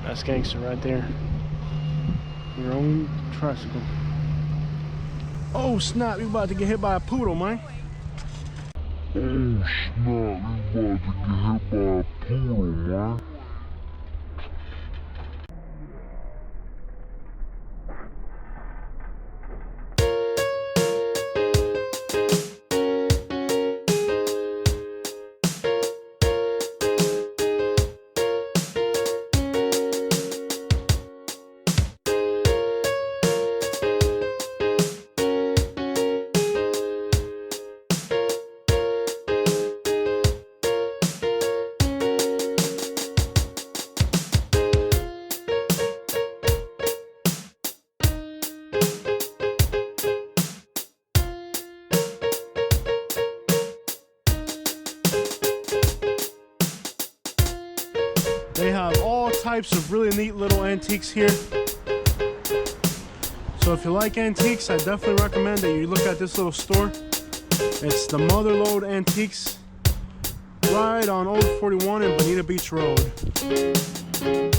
That's gangster right there. Your own tricycle. Oh snap, you about to get hit by a poodle, man. Oh snap, you about to get hit by a poodle, man. They have all types of really neat little antiques here. So if you like antiques, I definitely recommend that you look at this little store. It's the Motherlode Antiques, right on Old 41 and Bonita Beach Road.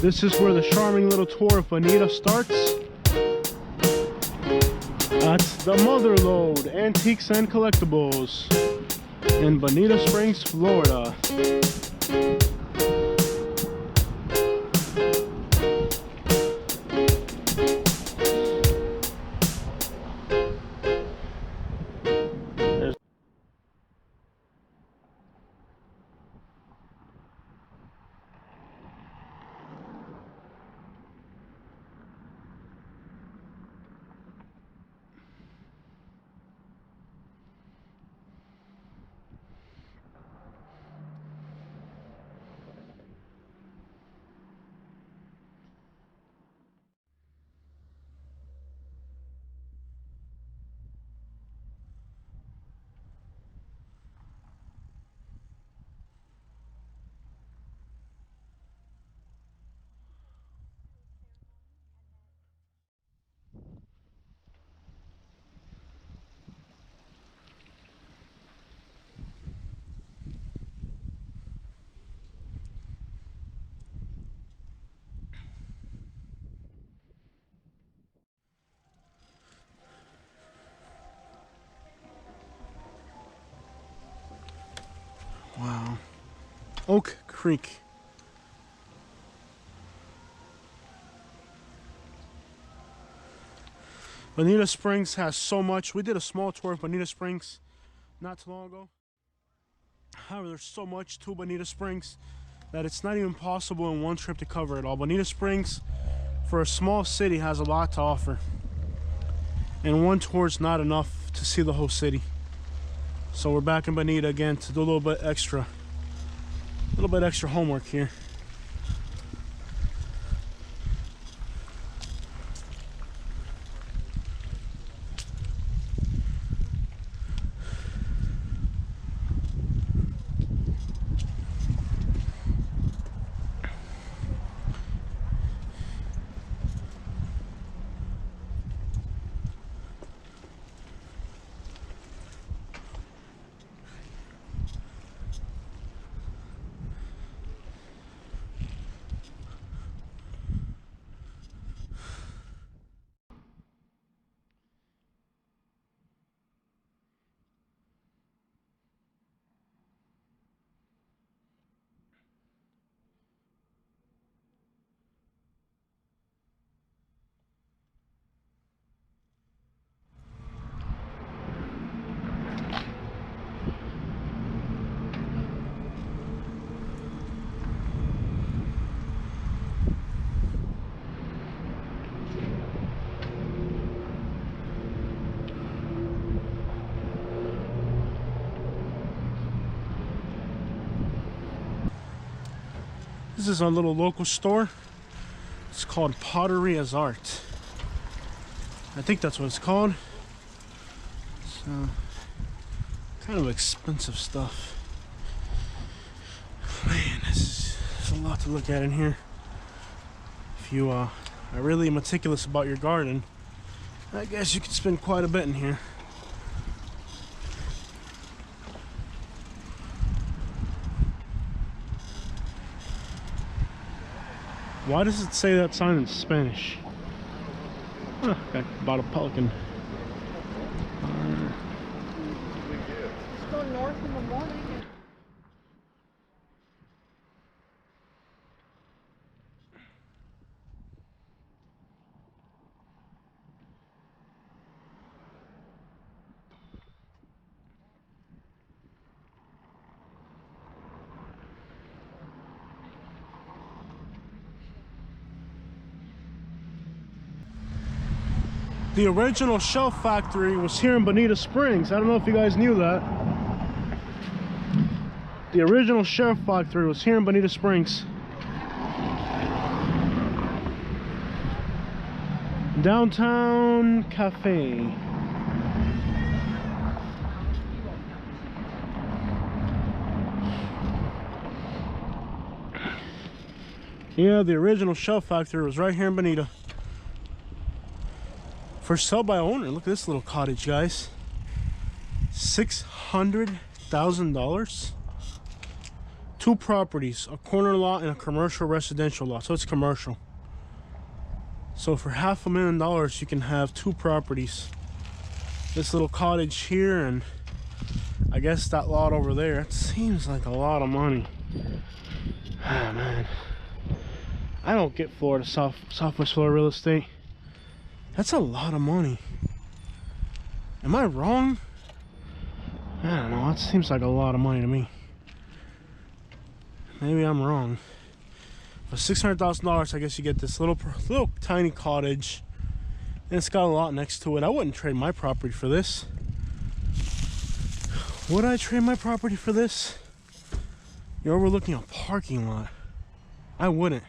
This is where the charming little tour of Bonita starts. That's the Motherlode Antiques and Collectibles in Bonita Springs, Florida. Wow. Oak Creek. Bonita Springs has so much. We did a small tour of Bonita Springs not too long ago. However, there's so much to Bonita Springs that it's not even possible in one trip to cover it all. Bonita Springs, for a small city, has a lot to offer. And one tour is not enough to see the whole city. So we're back in Bonita again to do a little bit extra homework here. This is our little local store. It's called Pottery as Art. I think that's what it's called. So, kind of expensive stuff. Man, there's a lot to look at in here. If you are really meticulous about your garden, I guess you could spend quite a bit in here. Why does it say that sign in Spanish? Huh, got about a pelican. Let's go north in the morning. The original shell factory was here in Bonita Springs. I don't know if you guys knew that. The original shell factory was here in Bonita Springs. Downtown Cafe. Yeah, the original shell factory was right here in Bonita. For sale by owner. Look at this little cottage, guys. $600,000. 2 properties, a corner lot and a commercial residential lot. So it's commercial. So for $500,000 you can have 2 properties. This little cottage here and I guess that lot over there. It seems like a lot of money. Ah, man. I don't get Florida, Southwest Florida real estate. That's a lot of money. Am I wrong? I don't know. It seems like a lot of money to me. Maybe I'm wrong. For $600,000, I guess you get this little tiny cottage, and it's got a lot next to it. I wouldn't trade my property for this. Would I trade my property for this? You're overlooking a parking lot. I wouldn't.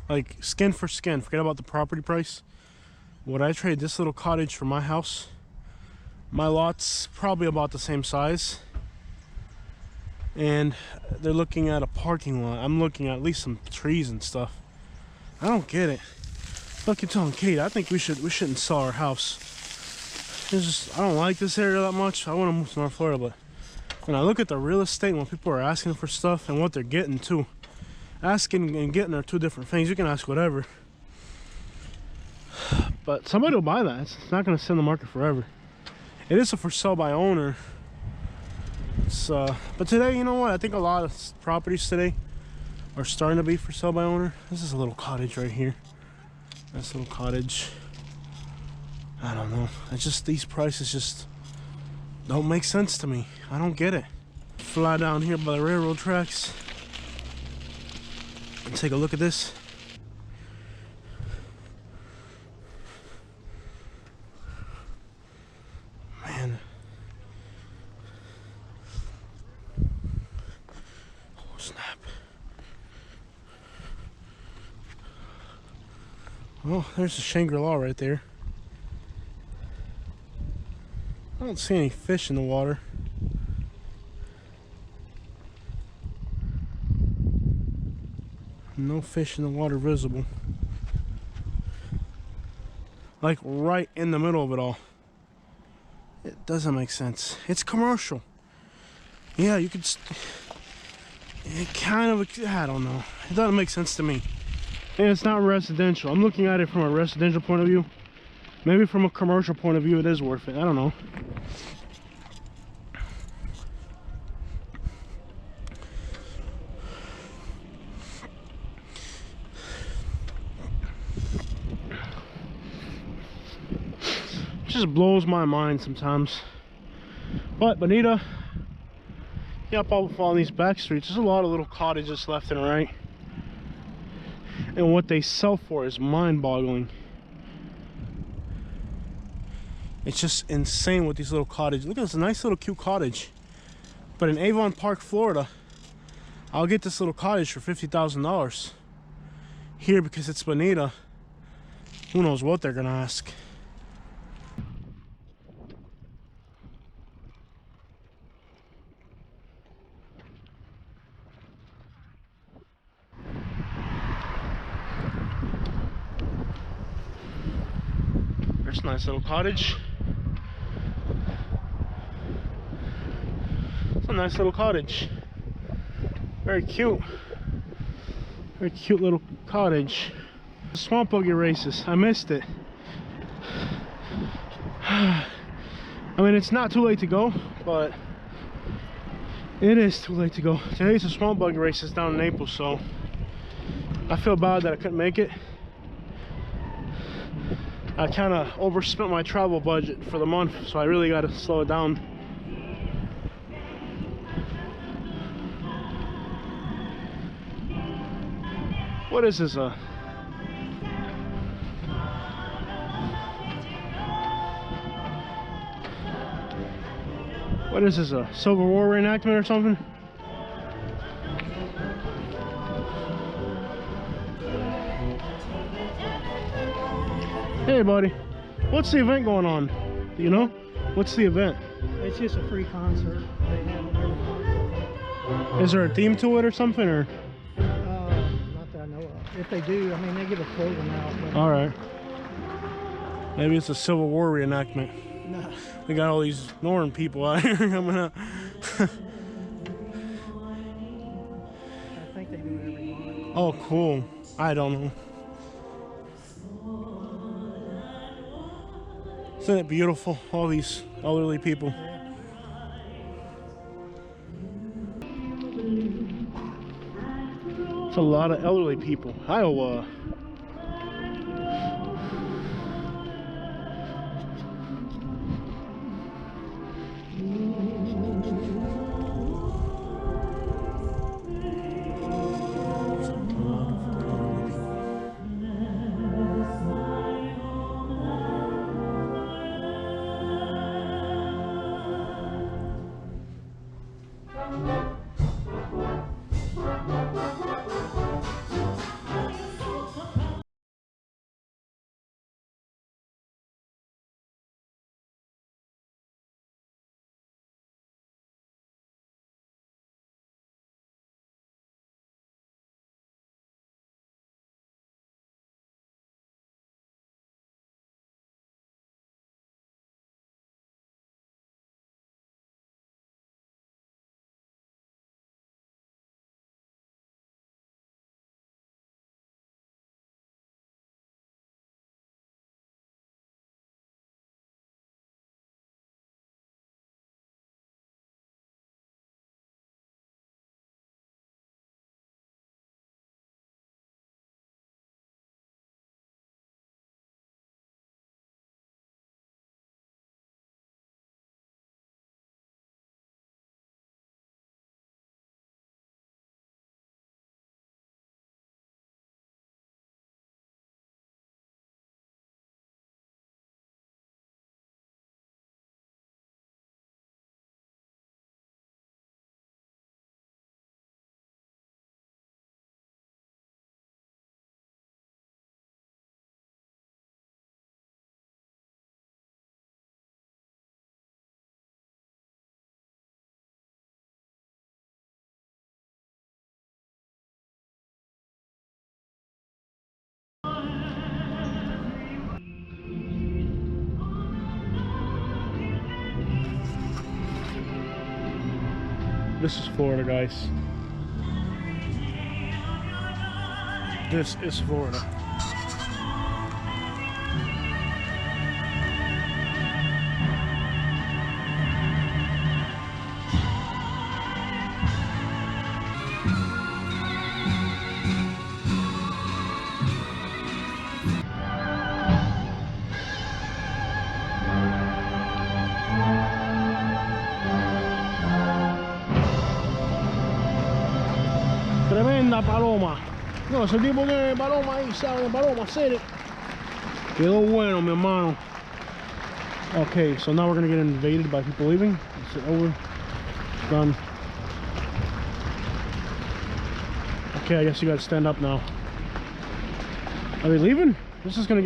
Like skin for skin, forget about the property price. Would I trade this little cottage for my house? My lot's probably about the same size, and they're looking at a parking lot. I'm looking at least some trees and stuff. I don't get it. Look, you're telling Kate, I think we shouldn't sell our house. It's just, I don't like this area that much. I want to move to North Florida, but when I look at the real estate, when people are asking for stuff and what they're getting too. Asking and getting are 2 different things. You can ask whatever, but somebody will buy that. It's not going to sit in the market forever. It is a for sale by owner. But today, you know what? I think a lot of properties today are starting to be for sale by owner. This is a little cottage right here. This little cottage. I don't know. It's just these prices just don't make sense to me. I don't get it. Fly down here by the railroad tracks. And take a look at this. Man. Oh, snap. Oh, there's the Shangri-La right there. I don't see any fish in the water. No fish in the water visible. Like right in the middle of it all. It doesn't make sense. It's commercial. Yeah, you could. It kind of. I don't know. It doesn't make sense to me. And it's not residential. I'm looking at it from a residential point of view. Maybe from a commercial point of view, it is worth it. I don't know. Just blows my mind sometimes. But Bonita, yeah, up on these back streets, there's a lot of little cottages left and right, and what they sell for is mind-boggling. It's just insane with these little cottages. Look at this nice little cute cottage, but in Avon Park, Florida, I'll get this little cottage for $50,000. Here, because it's Bonita, who knows what they're gonna ask. There's a nice little cottage. It's a nice little cottage. Very cute. Very cute little cottage. Swamp buggy races. I missed it. I mean, it's not too late to go, but it is too late to go. Today's the swamp buggy races down in Naples, so I feel bad that I couldn't make it. I kind of overspent my travel budget for the month, so I really got to slow it down. What is this? What is this? A Civil War reenactment or something? Hey, buddy. What's the event going on? Do you know? What's the event? It's just a free concert. They have it every month. Is there a theme to it or something, or? Not that I know of. If they do, I mean, they give a clothing out. But All right. Maybe it's a Civil War reenactment. no. We got all these Northern people out here coming out. I think they do it every month. Oh, cool. I don't know. Isn't it beautiful? All these elderly people. It's a lot of elderly people. Iowa. This is Florida, guys. This is Florida. Tremenda paloma. No, ese tipo que paloma ahí, sabe, paloma, set it. Quedó bueno, mi hermano. Okay, so now we're gonna get invaded by people leaving. Is it over? It's done. Okay, I guess you gotta stand up now. Are they leaving? This is gonna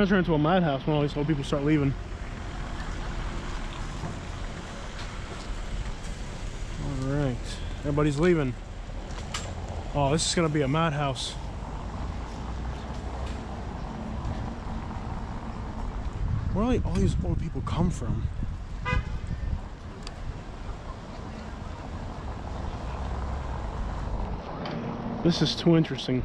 turn into a madhouse when all these old people start leaving. All right, everybody's leaving. Oh, this is gonna be a madhouse. Where do all these old people come from? This is too interesting.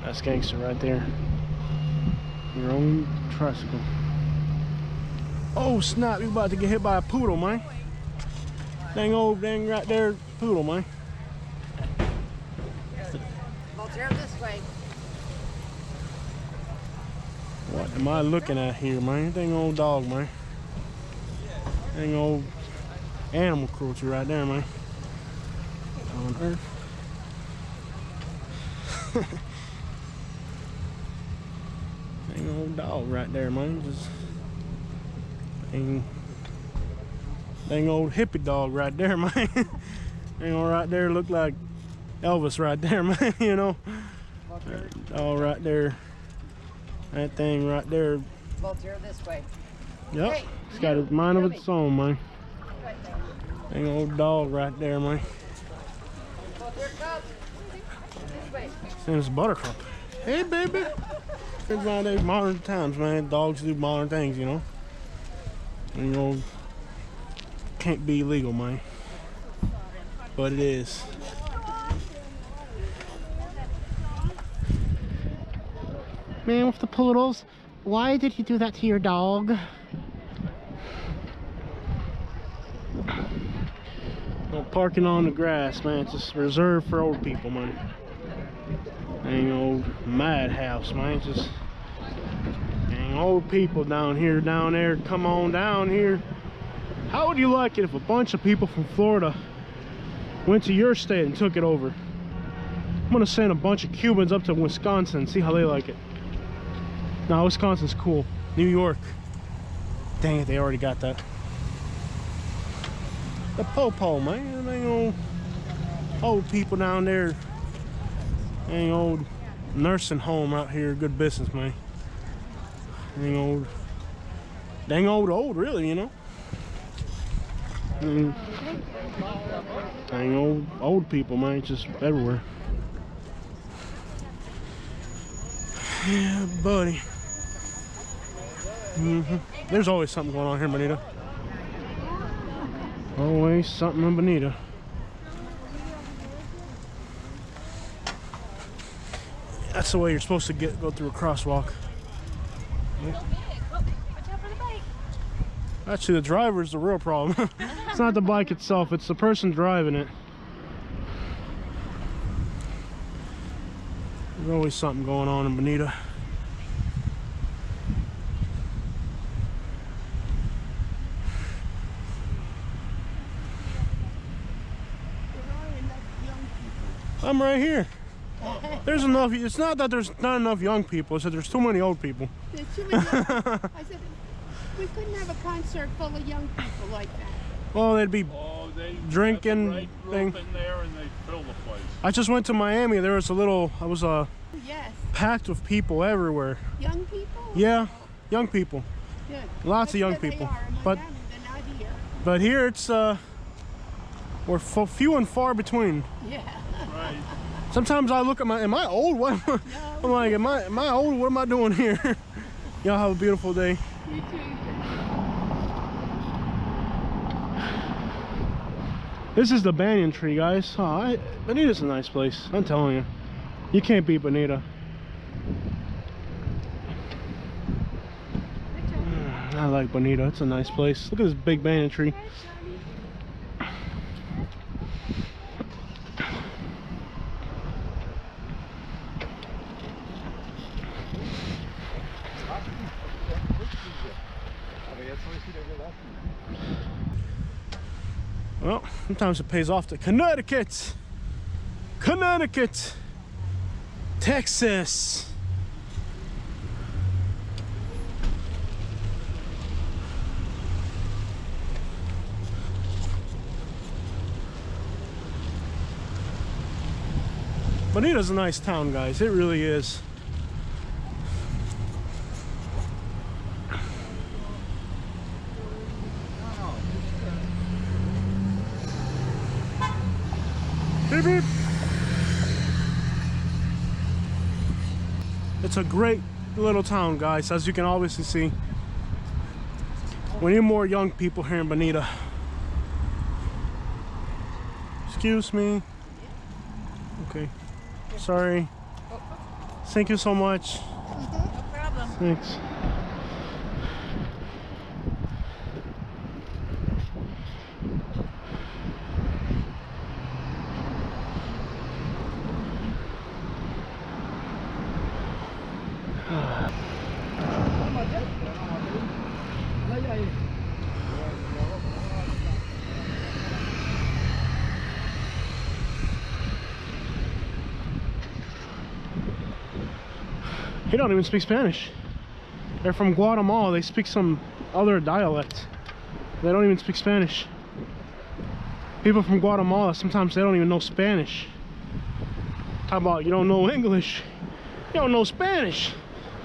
That's gangster right there. Your own tricycle. Oh snap, you about to get hit by a poodle, man. Dang right there poodle, man. Voltaire this way. What am I looking at here, man? Dang old dog, man. Dang old animal cruelty right there, man. On earth. Dang old dog right there, man. Just dang old hippie dog right there, man. Dang old right there look like Elvis right there, man. You know, all right there. That thing right there. Voltaire this way. Yep, Hey, it's got a mind of its own, man. Dang old dog right there, man. Voltaire, come. This way. Seems Buttercup. Hey, baby. It's nowadays modern times, man. Dogs do modern things, you know. And, you know, can't be illegal, man. But it is. Man with the poodles, why did you do that to your dog? No parking on the grass, man. It's just reserved for old people, man. Dang old madhouse, man. Just dang old people down here, down there. Come on down here. How would you like it if a bunch of people from Florida went to your state and took it over? I'm gonna send a bunch of Cubans up to Wisconsin and see how they like it. No, Wisconsin's cool. New York. Dang it, they already got that. The po-po, man. Dang old people down there. Dang old nursing home out here. Good business, man. Dang old, really, you know. Dang old people, man. Just everywhere. Yeah, buddy. There's always something going on here, Bonita. Always something in Bonita. That's the way you're supposed to go through a crosswalk. Actually, the driver's the real problem. It's not the bike itself, it's the person driving it. There's always something going on in Bonita. I'm right here. There's enough. It's not that there's not enough young people. It's that there's too many old people. There's too many. I said we couldn't have a concert full of young people like that. Well, they'd be drinking. Right Thing. in there and they fill the place. I just went to Miami. There was I was Yes. packed with people everywhere. Young people? Yeah, young people. Good. Lots of young That's where people. They are. In But Miami, they're not here. but here it's we're few and far between. Yeah. Right. Sometimes I look at am I old? What? I'm like, am I old? What am I doing here? Y'all have a beautiful day. You too. This is the banyan tree, guys. Oh, Bonita's a nice place. I'm telling you. You can't beat Bonita. I like Bonita. It's a nice place. Look at this big banyan tree. Well, sometimes it pays off to Connecticut, Texas. Bonita's a nice town, guys. It really is. Beep, beep. It's a great little town, guys, as you can obviously see. We need more young people here in Bonita. Excuse me. Okay. Sorry. Thank you so much. No problem. Thanks. He don't even speak Spanish. They're from Guatemala. They speak some other dialect. They don't even speak Spanish. People from Guatemala, sometimes they don't even know Spanish. Talk about you don't know English. You don't know Spanish.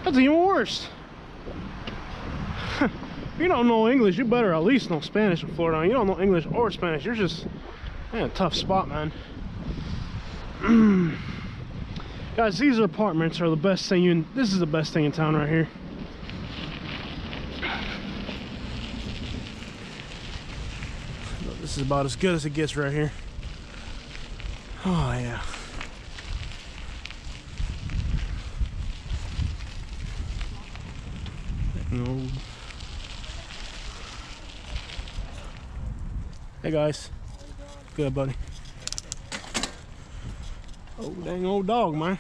That's even worse. If you don't know English, you better at least know Spanish in Florida. You don't know English or Spanish, you're just in a tough spot, man. Guys, these apartments are the best thing this is the best thing in town right here. This is about as good as it gets right here. Oh yeah. No. Hey guys. Good, buddy. Oh, dang old dog, man.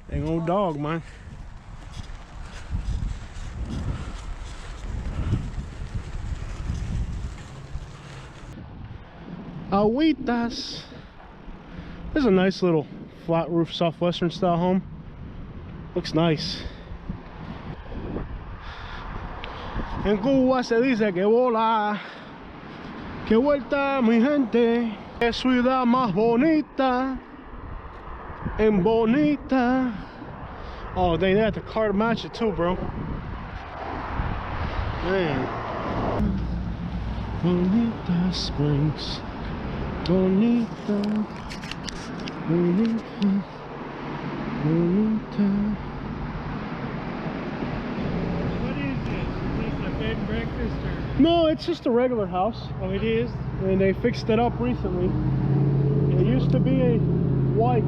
Dang old dog, man. Agüitas. This is a nice little flat roof southwestern style home. Looks nice. En Cuba se dice que bola, que vuelta mi gente, es ciudad más bonita, en Bonita. Oh dang, they had the car to match it too, bro. Man. Bonita Springs, Bonita, Bonita, Bonita. Bed and breakfast or? No, it's just a regular house. Oh, it is? And they fixed it up recently. It used to be a white,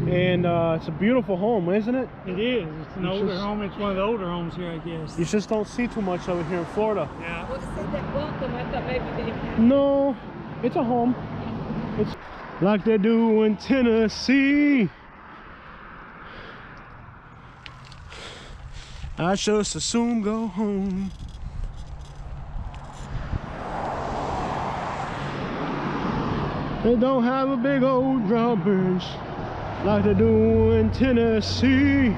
and it's a beautiful home, isn't it? It is. It's an older home. It's one of the older homes here, I guess. You just don't see too much of it here in Florida. Yeah. Well, to say that welcome, I thought maybe they didn't have. No, it's a home. It's like they do in Tennessee. I just as soon go home. They don't have a big old drawbridge like they do in Tennessee.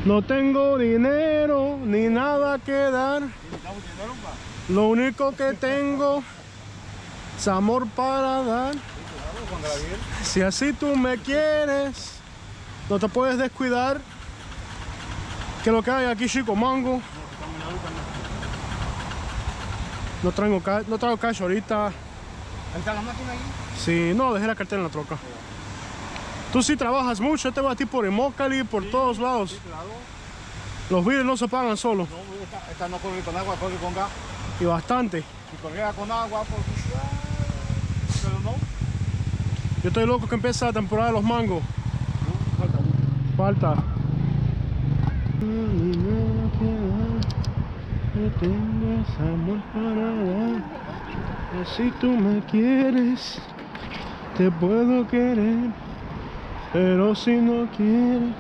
No tengo dinero ni nada que dar. Lo único que tengo es amor para dar. Si así tú me quieres, no te puedes descuidar. Que lo que hay aquí, chico, mango. No traigo cash ahorita. ¿Está la máquina ahí? Sí, no, dejé la cartera en la troca. Tú sí trabajas mucho, yo te voy a ti por Imócali, por todos lados. Sí, claro. Los biles no se pagan solos. No, esta no corre con agua, corre con gas. Y bastante. Si corriera con agua, pues... Pero no. Yo estoy loco que empiece la temporada de los mangos. Falta mucho. Falta. Que tengas amor para dar. Si tú me quieres, te puedo querer. Pero si no quieres,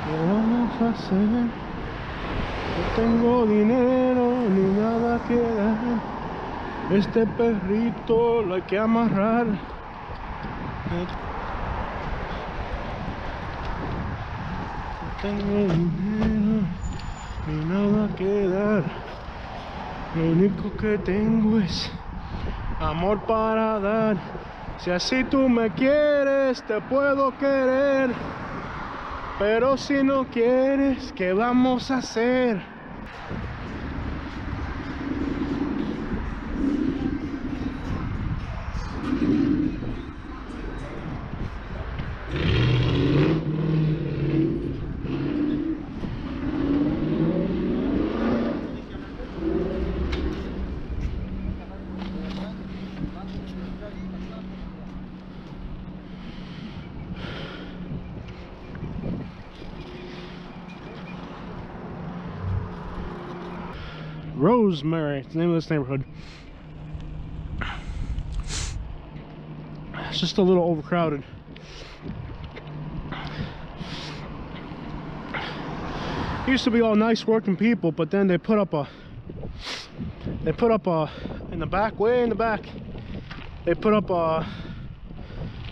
¿qué vamos a hacer? tengo dinero ni nada que dar. Este perrito lo hay que amarrar. No tengo dinero ni nada que dar. Lo único que tengo es amor para dar. Si así tú me quieres, te puedo querer. Pero si no quieres, ¿qué vamos a hacer? Rosemary, it's the name of this neighborhood. It's just a little overcrowded. Used to be all nice working people, but then they put up a in the back, way in the back, they put up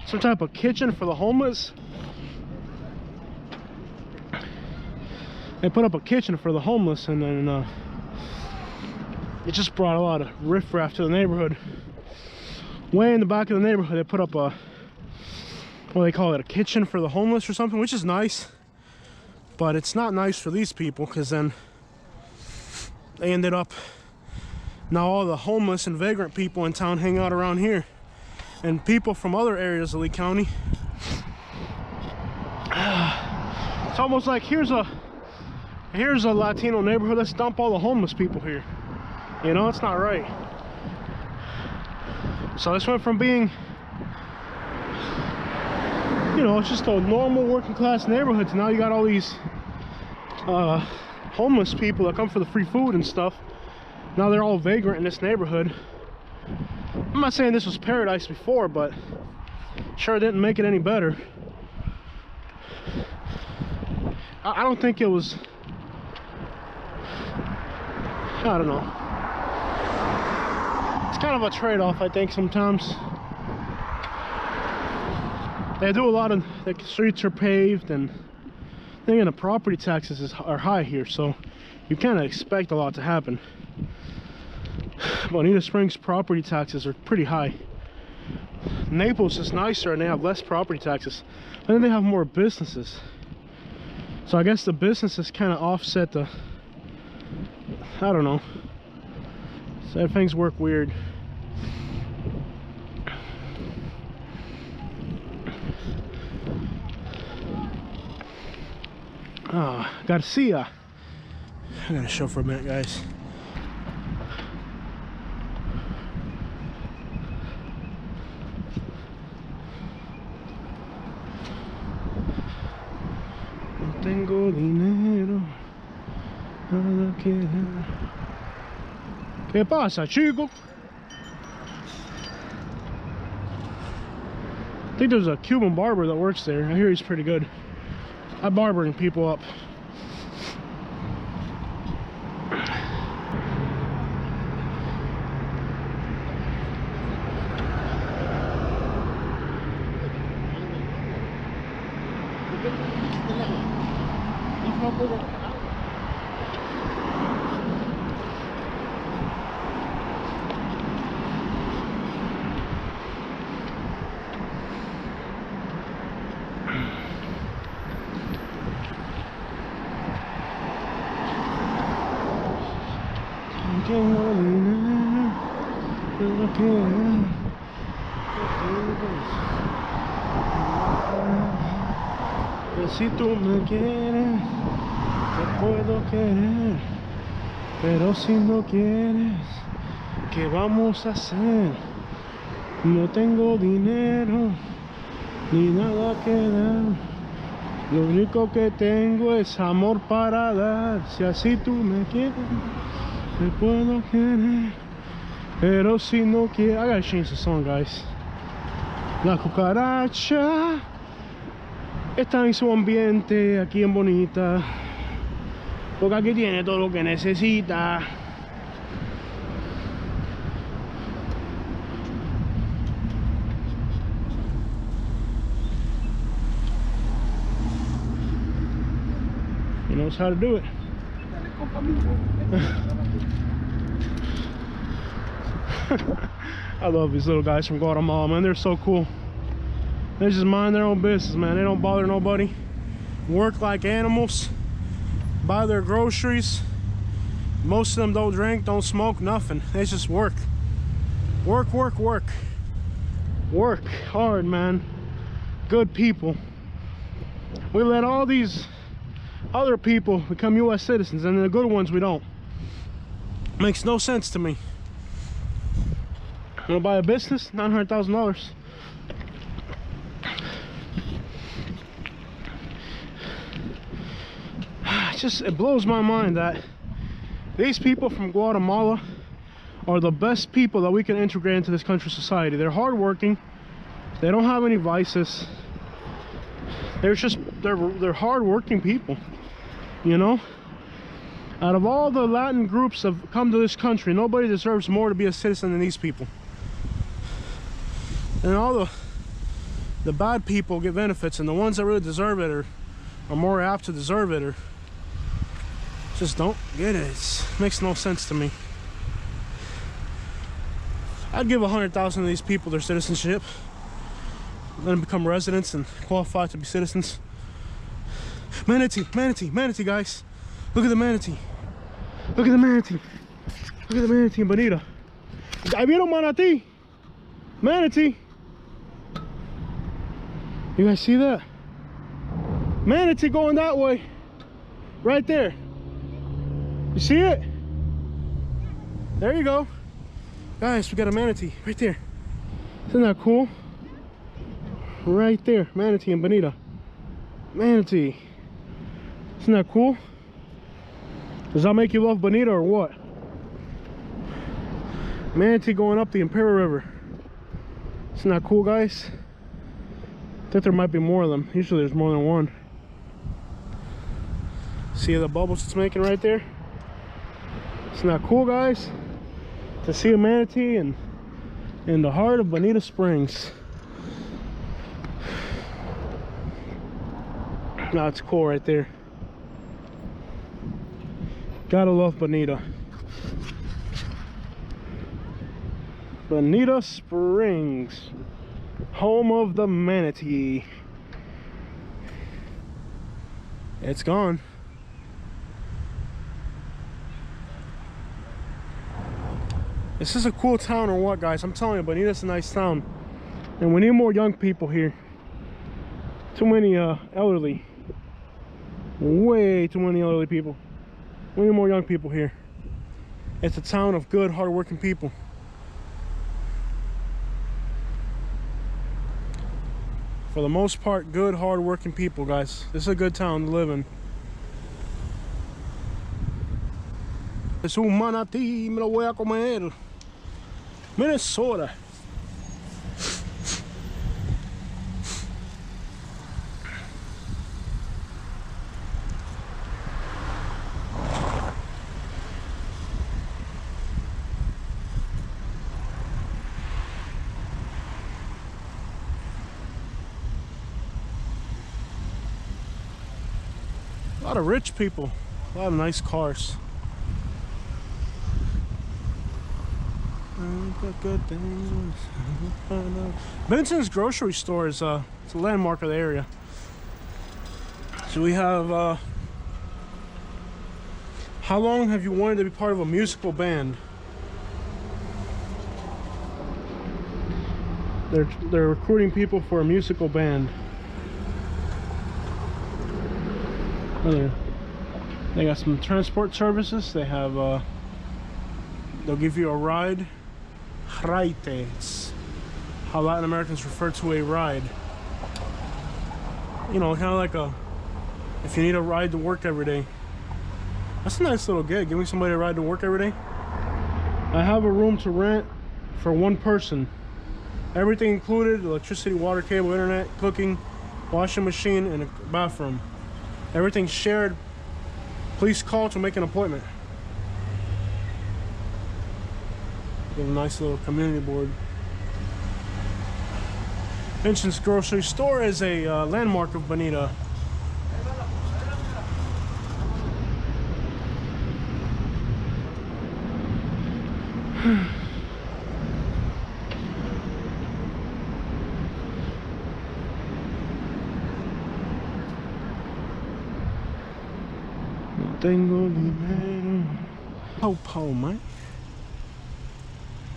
some type of kitchen for the homeless. They put up a kitchen for the homeless, and then it just brought a lot of riffraff to the neighborhood. Way in the back of the neighborhood, they put up a, what do they call it, a kitchen for the homeless or something, which is nice. But it's not nice for these people, because then they ended up, now all the homeless and vagrant people in town hang out around here. And people from other areas of Lee County. It's almost like here's a Latino neighborhood, let's dump all the homeless people here. You know, it's not right. So this went from being, you know, it's just a normal working class neighborhood to now you got all these homeless people that come for the free food and stuff. Now they're all vagrant in this neighborhood. I'm not saying this was paradise before, but sure didn't make it any better. I don't think it was, I don't know. It's kind of a trade-off, I think, sometimes. They do a lot of, the streets are paved, and I think the property taxes are high here, so you kind of expect a lot to happen. Bonita Springs property taxes are pretty high. Naples is nicer and they have less property taxes, and then they have more businesses. So I guess the businesses kind of offset the, I don't know. So things work weird. Oh, Garcia. I gotta show for a minute, guys. No tengo dinero, nada que dar. ¿Qué pasa, chico? I think there's a Cuban barber that works there. I hear he's pretty good at barbering people up. Si tú me quieres, te puedo querer, pero si no quieres, ¿qué vamos a hacer? No tengo dinero ni nada que dar, lo único que tengo es amor para dar. Si así tú me quieres, te puedo querer, pero si no quieres, I gotta change the song, guys. La cucaracha. Está en su ambiente aquí en Bonita. Porque aquí tiene todo lo que necesita. He knows how to do it. I love these little guys from Guatemala, man. They're so cool. They just mind their own business, man. They don't bother nobody. Work like animals. Buy their groceries. Most of them don't drink, don't smoke, nothing. They just work. Work, work, work. Work hard, man. Good people. We let all these other people become U.S. citizens, and the good ones we don't. Makes no sense to me. Wanna buy a business? $900,000. It blows my mind that these people from Guatemala are the best people that we can integrate into this country's society. They're hardworking. They don't have any vices. They're hardworking people. You know, out of all the Latin groups that have come to this country, nobody deserves more to be a citizen than these people. And all the bad people get benefits, and the ones that really deserve it are more apt to deserve it, or just don't get it. It makes no sense to me. I'd give 100,000 of these people their citizenship, let them become residents and qualify to be citizens. Manatee, manatee, manatee, guys. Look at the manatee. Look at the manatee. Look at the manatee in Bonita. Ahí vieron manatee. Manatee. You guys see that? Manatee going that way. Right there. You see it? There you go. Guys, we got a manatee right there. Isn't that cool? Right there. Manatee in Bonita. Manatee. Isn't that cool? Does that make you love Bonita or what? Manatee going up the Imperial River. Isn't that cool, guys? I think there might be more of them. Usually there's more than one. See the bubbles it's making right there? Isn't that cool, guys? To see a manatee in the heart of Bonita Springs. That's cool right there. Gotta love Bonita. Bonita Springs, home of the manatee. It's gone. This is a cool town or what, guys? I'm telling you, Bonita's a nice town. And we need more young people here. Too many elderly. Way too many elderly people. We need more young people here. It's a town of good, hard-working people. For the most part, good, hard-working people, guys. This is a good town to live in. Es un manatí, me lo voy a comer. Minnesota. A lot of rich people, a lot of nice cars. Good things. Benson's grocery store is it's a landmark of the area. So we have how long have you wanted to be part of a musical band? They're recruiting people for a musical band. They got some transport services. They have they'll give you a ride. Raite. It's how Latin Americans refer to a ride. You know, kind of like if you need a ride to work every day. That's a nice little gig, giving somebody a ride to work every day. I have a room to rent for one person. Everything included: electricity, water, cable, internet, cooking, washing machine, and a bathroom. Everything's shared please call to make an appointment. Got a nice little community board. Vincent's grocery store is a landmark of Bonita. No tengo dinero. Po, man.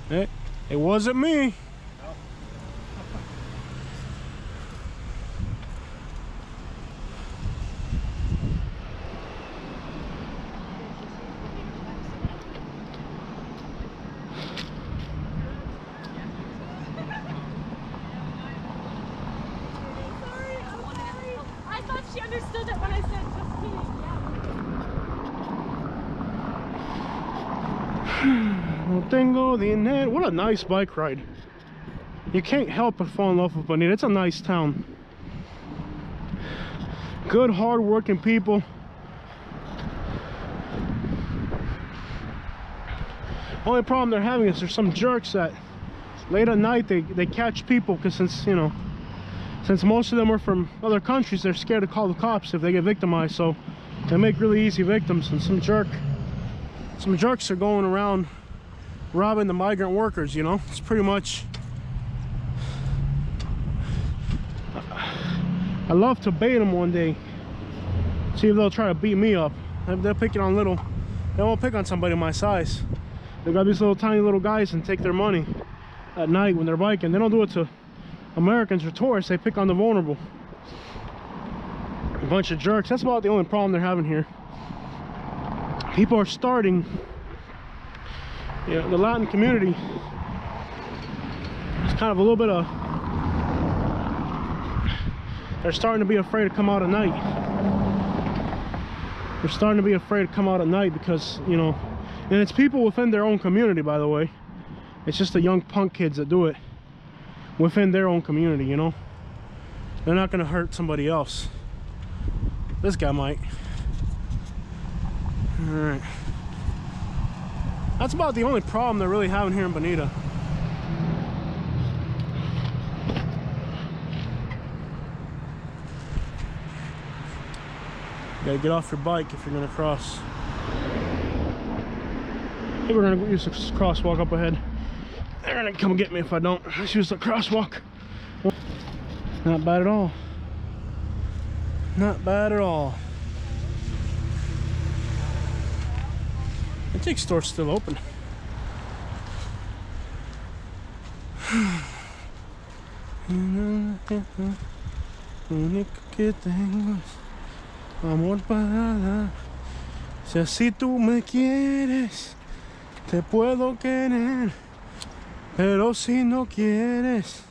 Hey, it wasn't me. I thought she understood that when I said just kidding. No tengo dinero. What a nice bike ride. You can't help but fall in love with Bonita. It's a nice town. Good, hard-working people. Only problem they're having is there's some jerks that late at night they catch people, because since most of them are from other countries, they're scared to call the cops if they get victimized, so they make really easy victims. And some jerks are going around robbing the migrant workers, you know. It's pretty much, I'd love to bait them one day, see if they'll try to beat me up. They're picking on little, they won't pick on somebody my size. They got these little tiny little guys and take their money at night when they're biking. They don't do it to Americans or tourists, they pick on the vulnerable. A bunch of jerks. That's about the only problem they're having here. People are starting, the Latin community, it's kind of a little bit of, they're starting to be afraid to come out at night. They're starting to be afraid to come out at night because, you know, and it's people within their own community, by the way. It's just the young punk kids that do it within their own community, you know. They're not gonna hurt somebody else. This guy might. All right. That's about the only problem they're really having here in Bonita. You gotta get off your bike if you're gonna cross. I think we're gonna use this crosswalk up ahead. They're gonna come get me if I don't. Let's use the crosswalk. Not bad at all. Not bad at all. The antique store's still open. Único que tengo es amor para dar. Si así tú me quieres, te puedo querer. Pero si no quieres,